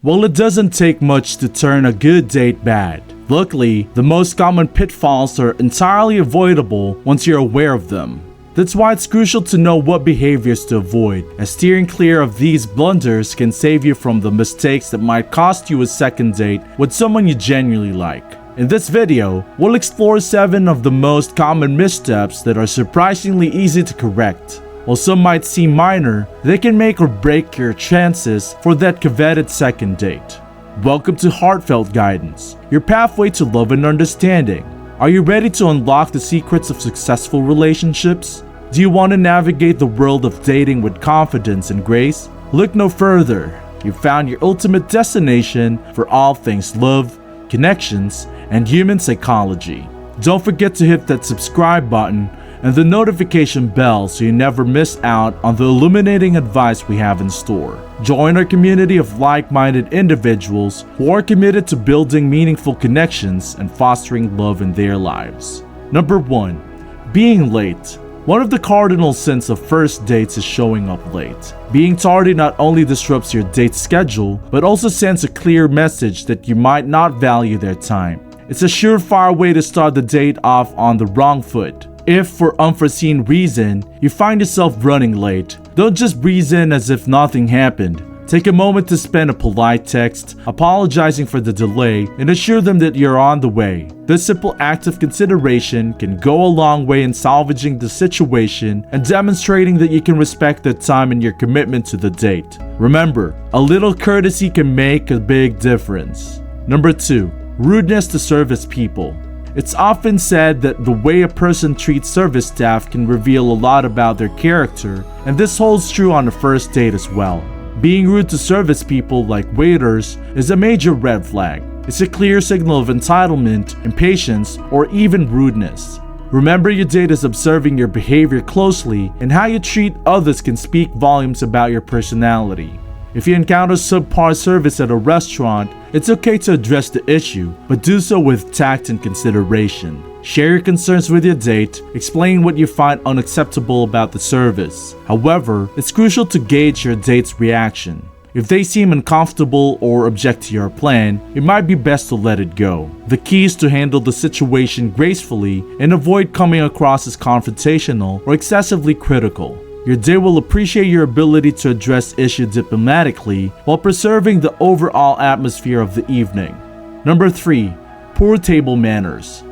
Well, it doesn't take much to turn a good date bad. Luckily, the most common pitfalls are entirely avoidable once you're aware of them. That's why it's crucial to know what behaviors to avoid, as steering clear of these blunders can save you from the mistakes that might cost you a second date with someone you genuinely like. In this video, we'll explore 7 of the most common missteps that are surprisingly easy to correct. While some might seem minor, they can make or break your chances for that coveted second date. Welcome to Heartfelt Guidance, your pathway to love and understanding. Are you ready to unlock the secrets of successful relationships? Do you want to navigate the world of dating with confidence and grace? Look no further. You've found your ultimate destination for all things love, connections, and human psychology. Don't forget to hit that subscribe button and the notification bell so you never miss out on the illuminating advice we have in store. Join our community of like-minded individuals who are committed to building meaningful connections and fostering love in their lives. Number 1. Being late. One of the cardinal sins of first dates is showing up late. Being tardy not only disrupts your date's schedule, but also sends a clear message that you might not value their time. It's a surefire way to start the date off on the wrong foot. If, for unforeseen reason, you find yourself running late, don't just breeze in as if nothing happened. Take a moment to spend a polite text, apologizing for the delay, and assure them that you're on the way. This simple act of consideration can go a long way in salvaging the situation and demonstrating that you can respect their time and your commitment to the date. Remember, a little courtesy can make a big difference. Number 2. Rudeness to service people. It's often said that the way a person treats service staff can reveal a lot about their character, and this holds true on the first date as well. Being rude to service people like waiters is a major red flag. It's a clear signal of entitlement, impatience, or even rudeness. Remember, your date is observing your behavior closely, and how you treat others can speak volumes about your personality. If you encounter subpar service at a restaurant, it's okay to address the issue, but do so with tact and consideration. Share your concerns with your date, explain what you find unacceptable about the service. However, it's crucial to gauge your date's reaction. If they seem uncomfortable or object to your plan, it might be best to let it go. The key is to handle the situation gracefully and avoid coming across as confrontational or excessively critical. Your date will appreciate your ability to address issues diplomatically while preserving the overall atmosphere of the evening. Number 3. Poor table manners.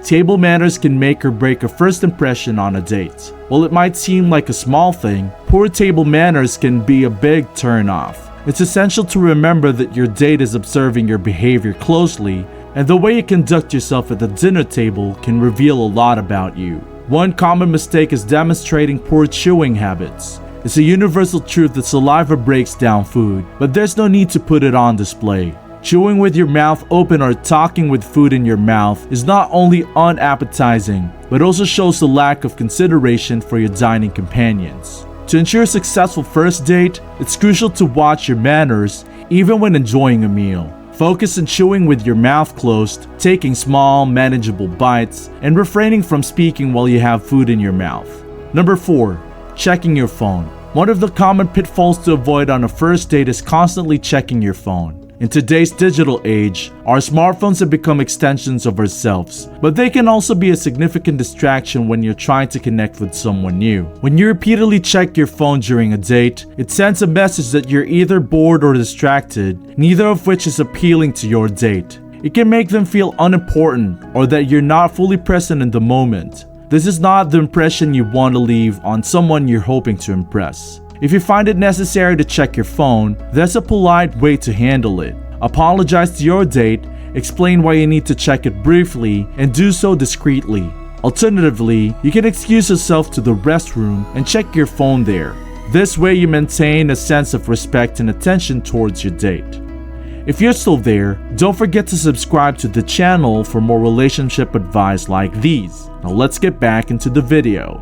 Table manners can make or break a first impression on a date. While it might seem like a small thing, poor table manners can be a big turn-off. It's essential to remember that your date is observing your behavior closely, and the way you conduct yourself at the dinner table can reveal a lot about you. One common mistake is demonstrating poor chewing habits. It's a universal truth that saliva breaks down food, but there's no need to put it on display. Chewing with your mouth open or talking with food in your mouth is not only unappetizing, but also shows a lack of consideration for your dining companions. To ensure a successful first date, it's crucial to watch your manners even when enjoying a meal. Focus on chewing with your mouth closed, taking small, manageable bites, and refraining from speaking while you have food in your mouth. Number 4. Checking your phone. One of the common pitfalls to avoid on a first date is constantly checking your phone. In today's digital age, our smartphones have become extensions of ourselves, but they can also be a significant distraction when you're trying to connect with someone new. When you repeatedly check your phone during a date, it sends a message that you're either bored or distracted, neither of which is appealing to your date. It can make them feel unimportant or that you're not fully present in the moment. This is not the impression you want to leave on someone you're hoping to impress. If you find it necessary to check your phone, there's a polite way to handle it. Apologize to your date, explain why you need to check it briefly, and do so discreetly. Alternatively, you can excuse yourself to the restroom and check your phone there. This way you maintain a sense of respect and attention towards your date. If you're still there, don't forget to subscribe to the channel for more relationship advice like these. Now let's get back into the video.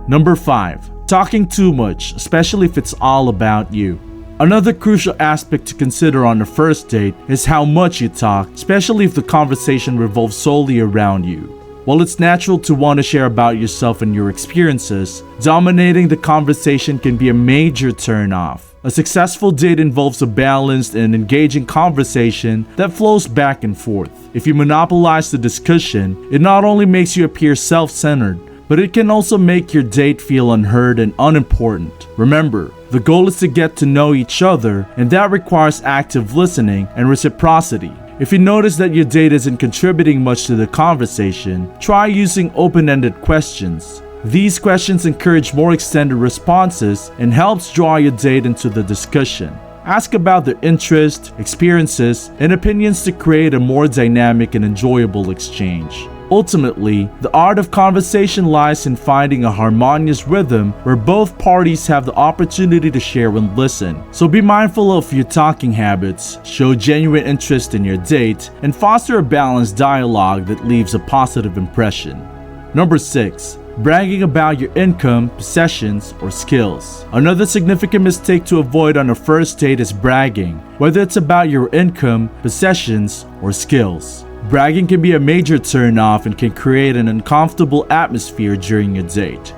Number 5. Talking too much, especially if it's all about you. Another crucial aspect to consider on the first date is how much you talk, especially if the conversation revolves solely around you. While it's natural to want to share about yourself and your experiences, dominating the conversation can be a major turn-off. A successful date involves a balanced and engaging conversation that flows back and forth. If you monopolize the discussion, it not only makes you appear self-centered, but it can also make your date feel unheard and unimportant. Remember, the goal is to get to know each other, and that requires active listening and reciprocity. If you notice that your date isn't contributing much to the conversation, try using open-ended questions. These questions encourage more extended responses and helps draw your date into the discussion. Ask about their interests, experiences, and opinions to create a more dynamic and enjoyable exchange. Ultimately, the art of conversation lies in finding a harmonious rhythm where both parties have the opportunity to share and listen. So be mindful of your talking habits, show genuine interest in your date, and foster a balanced dialogue that leaves a positive impression. Number 6. Bragging about your income, possessions, or skills. Another significant mistake to avoid on a first date is bragging, whether it's about your income, possessions, or skills. Bragging can be a major turn-off and can create an uncomfortable atmosphere during your date.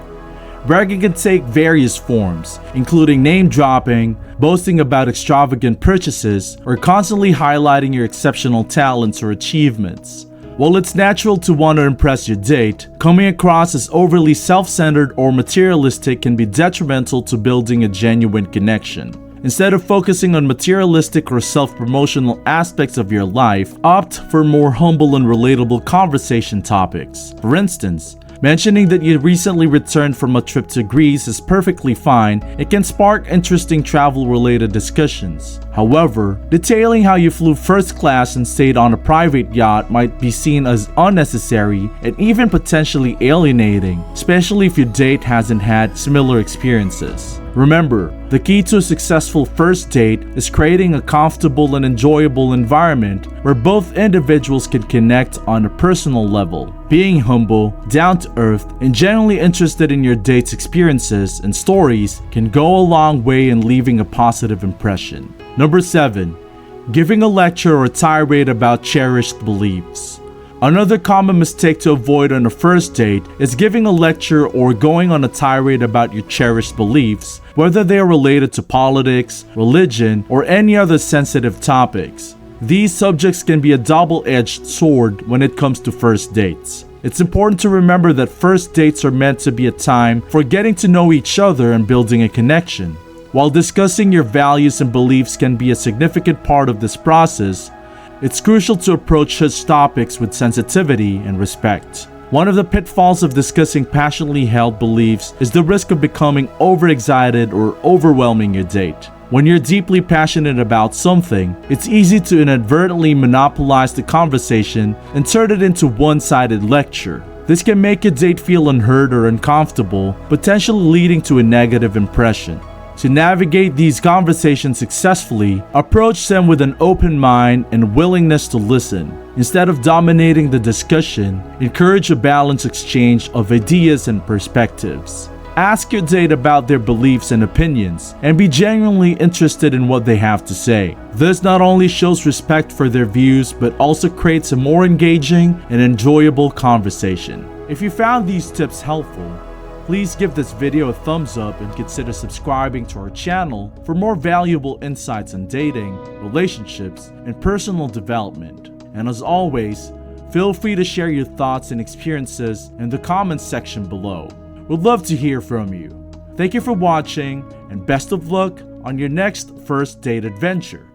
Bragging can take various forms, including name-dropping, boasting about extravagant purchases, or constantly highlighting your exceptional talents or achievements. While it's natural to want to impress your date, coming across as overly self-centered or materialistic can be detrimental to building a genuine connection. Instead of focusing on materialistic or self-promotional aspects of your life, opt for more humble and relatable conversation topics. For instance, mentioning that you recently returned from a trip to Greece is perfectly fine. It can spark interesting travel-related discussions. However, detailing how you flew first class and stayed on a private yacht might be seen as unnecessary and even potentially alienating, especially if your date hasn't had similar experiences. Remember, the key to a successful first date is creating a comfortable and enjoyable environment where both individuals can connect on a personal level. Being humble, down to earth, and genuinely interested in your date's experiences and stories can go a long way in leaving a positive impression. Number 7. Giving a lecture or tirade about cherished beliefs. Another common mistake to avoid on a first date is giving a lecture or going on a tirade about your cherished beliefs, whether they are related to politics, religion, or any other sensitive topics. These subjects can be a double-edged sword when it comes to first dates. It's important to remember that first dates are meant to be a time for getting to know each other and building a connection. While discussing your values and beliefs can be a significant part of this process, it's crucial to approach such topics with sensitivity and respect. One of the pitfalls of discussing passionately held beliefs is the risk of becoming overexcited or overwhelming your date. When you're deeply passionate about something, it's easy to inadvertently monopolize the conversation and turn it into a one-sided lecture. This can make a date feel unheard or uncomfortable, potentially leading to a negative impression. To navigate these conversations successfully, approach them with an open mind and willingness to listen. Instead of dominating the discussion, encourage a balanced exchange of ideas and perspectives. Ask your date about their beliefs and opinions, and be genuinely interested in what they have to say. This not only shows respect for their views, but also creates a more engaging and enjoyable conversation. If you found these tips helpful, please give this video a thumbs up and consider subscribing to our channel for more valuable insights on dating, relationships, and personal development. And as always, feel free to share your thoughts and experiences in the comments section below. We'd love to hear from you. Thank you for watching, and best of luck on your next first date adventure.